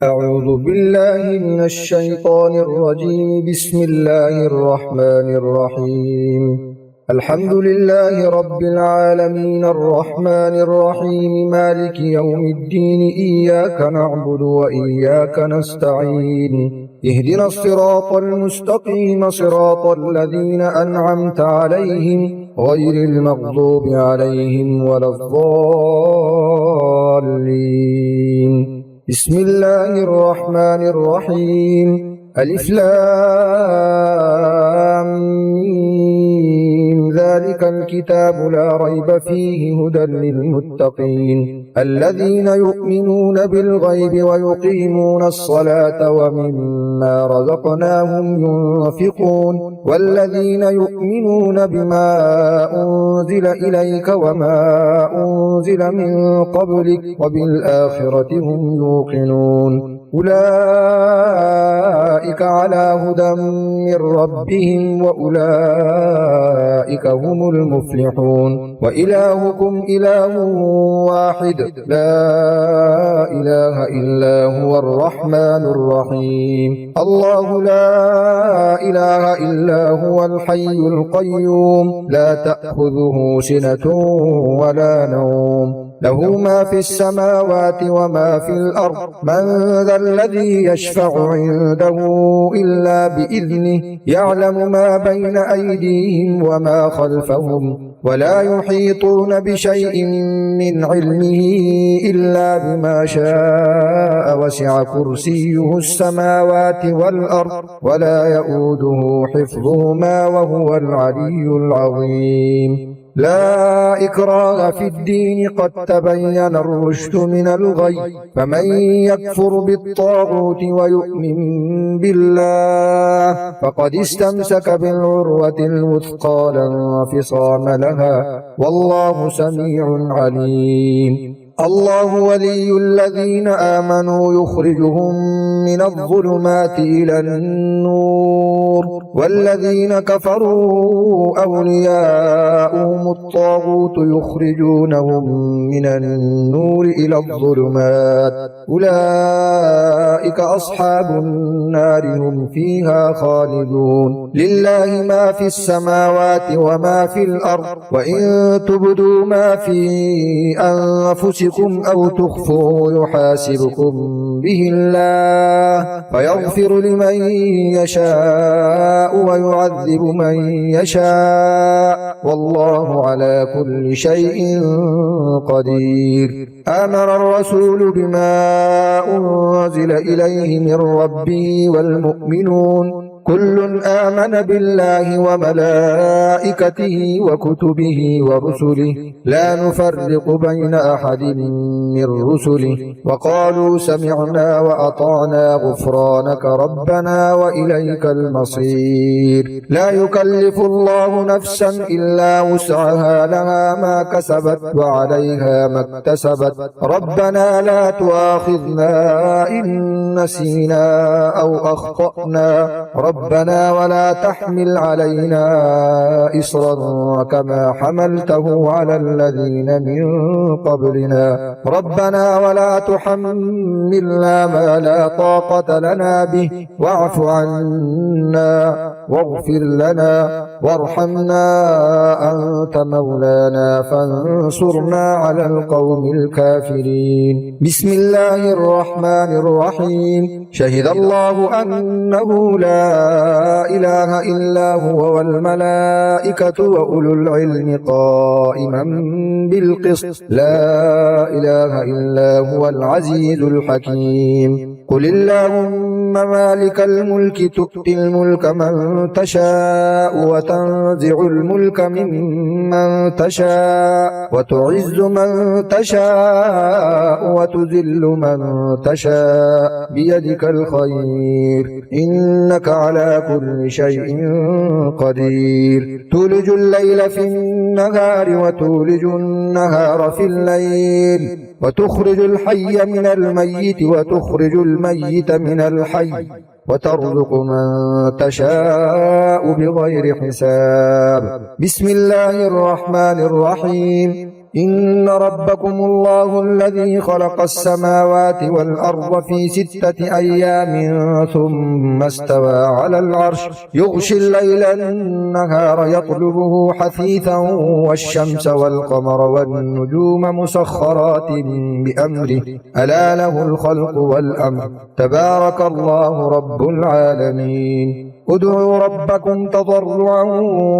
أعوذ بالله من الشيطان الرجيم. بسم الله الرحمن الرحيم. الحمد لله رب العالمين الرحمن الرحيم مالك يوم الدين. إياك نعبد وإياك نستعين. اهدنا الصراط المستقيم صراط الذين أنعمت عليهم غير المغضوب عليهم ولا الضالين. بسم الله الرحمن الرحيم. ألف لام ميم. ذلك الكتاب لا ريب فيه هدى للمتقين الذين يؤمنون بالغيب ويقيمون الصلاة ومما رزقناهم ينفقون والذين يؤمنون بما أنزل إليك وما أنزل من قبلك وبالآخرة هم يوقنون أولئك على هدى من ربهم وأولئك هم المفلحون. وإلهكم إله واحد لا إله إلا هو الرحمن الرحيم. الله لا إله إلا هو الحي القيوم لا تأخذه سنة ولا نوم له ما في السماوات وما في الأرض. من ذا الذي يشفع عنده إلا بإذنه يعلم ما بين أيديهم وما خلفهم ولا يحيطون بشيء من علمه إلا بما شاء وسع كرسيه السماوات والأرض ولا يؤوده حفظهما وهو العلي العظيم. لا إكراه في الدين قد تبين الرشد من الغي فمن يكفر بالطاغوت ويؤمن بالله فقد استمسك بالعروة الوثقى لا انفصام لها والله سميع عليم. الله ولي الذين آمنوا يخرجهم من الظلمات إلى النور والذين كفروا أولياؤهم الطاغوت يخرجونهم من النور إلى الظلمات أولئك أصحاب النار هم فيها خالدون. لله ما في السماوات وما في الأرض وإن تبدوا ما في أنفسكم أو تخفوه يحاسبكم به الله فيغفر لمن يشاء ويعذب من يشاء والله على كل شيء قدير. آمن الرسول بما أنزل إليه من ربه والمؤمنون كل آمن بالله وملائكته وكتبه ورسله لا نفرق بين أحد من رسله وقالوا سمعنا وأطعنا غفرانك ربنا وإليك المصير. لا يكلف الله نفسا إلا وسعها لها ما كسبت وعليها ما اكتسبت ربنا لا تؤاخذنا إن نسينا أو أخطأنا ربنا ولا تحمل علينا إصرا كما حملته على الذين من قبلنا ربنا ولا تحملنا ما لا طاقة لنا به واعف عنا واغفر لنا وارحمنا أنت مولانا فانصرنا على القوم الكافرين. بسم الله الرحمن الرحيم. شهد الله أنه لا إله إلا هو والملائكة وأولو العلم قائما بالقسط لا إله إلا هو العزيز الحكيم. قل اللهم مالك الملك تؤتي الملك من تشاء وتنزع الملك ممن تشاء وتعز من تشاء وتذل من تشاء بيدك الخير إنك على كل شيء قدير. تولج الليل في النهار وتولج النهار في الليل وتخرج الحي من الميت وتخرج الميت من الحي وترزق من تشاء بغير حساب. بسم الله الرحمن الرحيم. إن ربكم الله الذي خلق السماوات والأرض في 6 أيام ثم استوى على العرش يغشي الليل النهار يطلبه حثيثا والشمس والقمر والنجوم مسخرات بأمره ألا له الخلق والأمر تبارك الله رب العالمين ادعوا ربكم تضرعا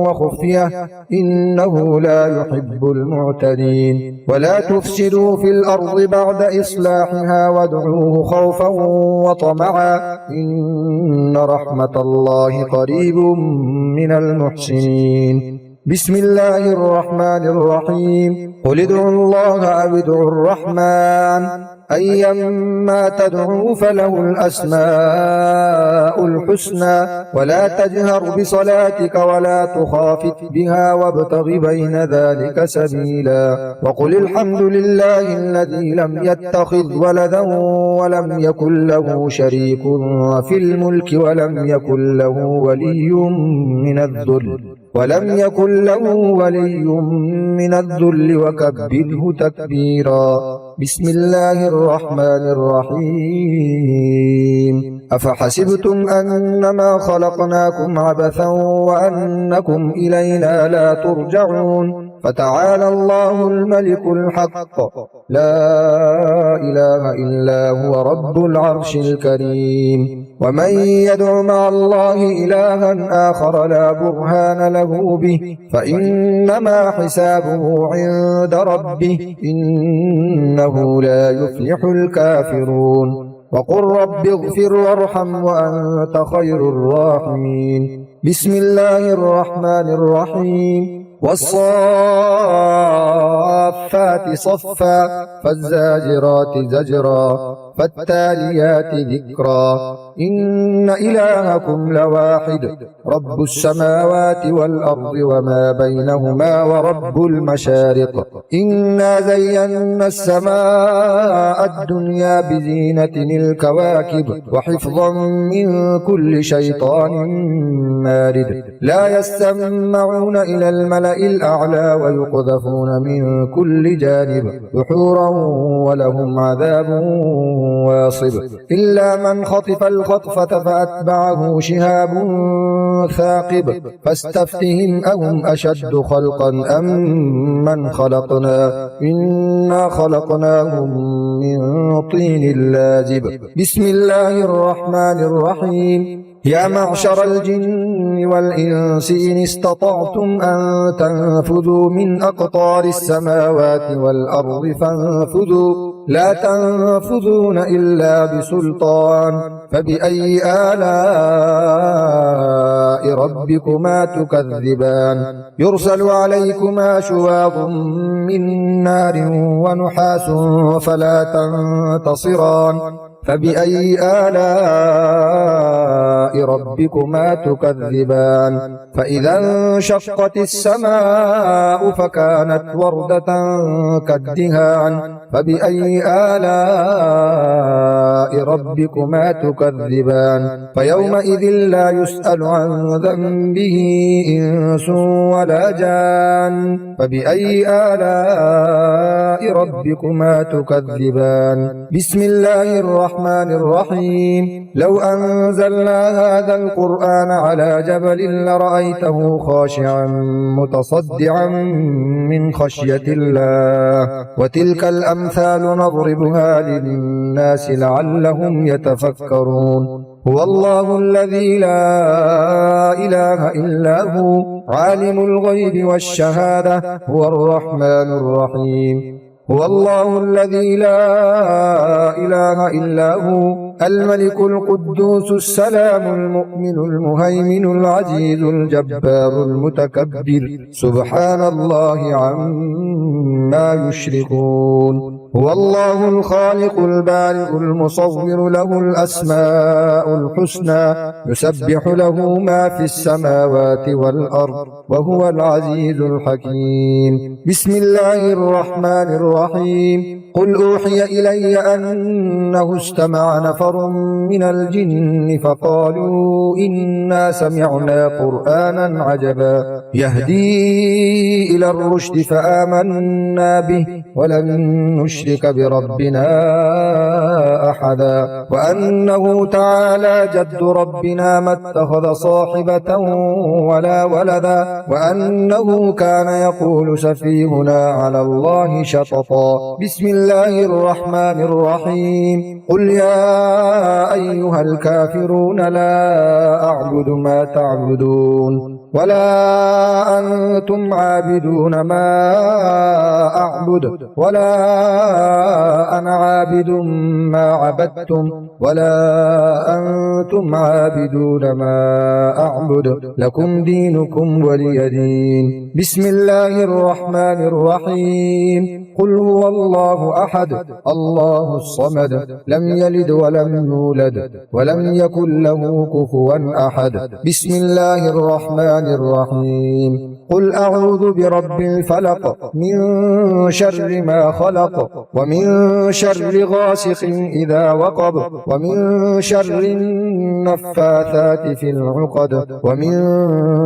وخفية إنه لا يحب المعتدين ولا تفسدوا في الأرض بعد إصلاحها وادعوه خوفا وطمعا إن رحمة الله قريب من المحسنين بسم الله الرحمن الرحيم قل ادعوا الله أو ادعوا الرحمن أيما تدعوا فله الأسماء الحسنى ولا تجهر بصلاتك ولا تخافت بها وابتغ بين ذلك سبيلا وقل الحمد لله الذي لم يتخذ ولدا ولم يكن له شريك في الملك ولم يكن له ولي من الذل وكبره تكبيرا بسم الله الرحمن الرحيم أفحسبتم أنما خلقناكم عبثا وأنكم إلينا لا ترجعون فتعالى الله الملك الحق لا إله إلا هو رب العرش الكريم ومن يدع مع الله إلها آخر لا برهان له به فإنما حسابه عند ربه إنه لا يفلح الكافرون وقل رب اغفر وارحم وأنت خير الراحمين بسم الله الرحمن الرحيم والصافات صفا فالزاجرات زجرا فالتاليات ذكرا إن إلهكم لواحد رب السماوات والأرض وما بينهما ورب المشارق إنا زينا السماء الدنيا بزينة الكواكب وحفظا من كل شيطان مارد لا يستمعون إلى الملأ الأعلى ويقذفون من كل جانب دحورا ولهم عذاب واصب إلا من خطف الخطفة فأتبعه شهاب ثاقب فاستفتهم أهم أشد خلقا أم من خلقنا إنا خلقناهم من طين لازب بسم الله الرحمن الرحيم يا معشر الجن والإنس إن استطعتم أن تنفذوا من أقطار السماوات والأرض فانفذوا لا تنفذون إلا بسلطان فبأي آلاء ربكما تكذبان يرسل عليكما شواظ من نار ونحاس فلا تنتصران فبأي آلاء ربكما تكذبان فإذا انشقت السماء فكانت وردة كالدهان فبأي آلاء ربكما تكذبان فيومئذ لا يسأل عن ذنبه إنس ولا جان فبأي آلاء ربكما تكذبان بسم الله الرحمن الرحيم لو أنزلنا هذا القرآن على جبل لرأيته خاشعا متصدعا من خشية الله وتلك الأمثال نضربها للناس لعلهم يتفكرون هو الله الذي لا إله إلا هو عالم الغيب والشهادة هو الرحمن الرحيم هو الله الذي لا إله إلا هو الملك القدوس السلام المؤمن المهيمن العزيز الجبار المتكبر سبحان الله عما يشركون هو الله الخالق البارئ المصور له الأسماء الحسنى يسبح له ما في السماوات والأرض وهو العزيز الحكيم بسم الله الرحمن الرحيم قل أوحي إلي أنه استمع نفر نفر من الجن فقالوا إنا سمعنا قرآنا عجبا يهدي إلى الرشد فآمنا به ولن نشرك بربنا أحدا وأنه تعالى جد ربنا ما اتخذ صاحبة ولا ولدا وأنه كان يقول سفيهنا على الله شططا. بسم الله الرحمن الرحيم. قل يا أيها الكافرون لا أعبد ما تعبدون ولا أنتم عابدون ما أعبد ولا أنا عابد ما عبدتم ولا أنتم عابدون ما أعبد لكم دينكم ولي دين. بسم الله الرحمن الرحيم. قل هو الله أحد الله الصمد لم يلد ولم يولد ولم يكن له كفوا أحد. بسم الله الرحمن الرحيم. قل أعوذ برب الفلق من شر ما خلق ومن شر غاسق إذا وقب ومن شر النفاثات في العقد ومن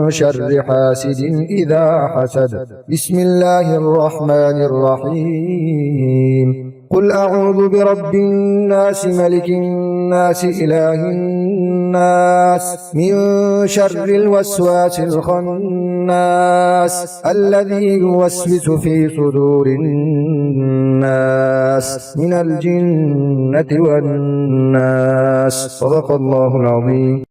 شر حاسد إذا حسد. بسم الله الرحمن الرحيم. قل أعوذ برب الناس ملك الناس إله الناس من شر الوسواس الخناس الذي يوسوس في صدور الناس من الجنة والناس. صدق الله العظيم.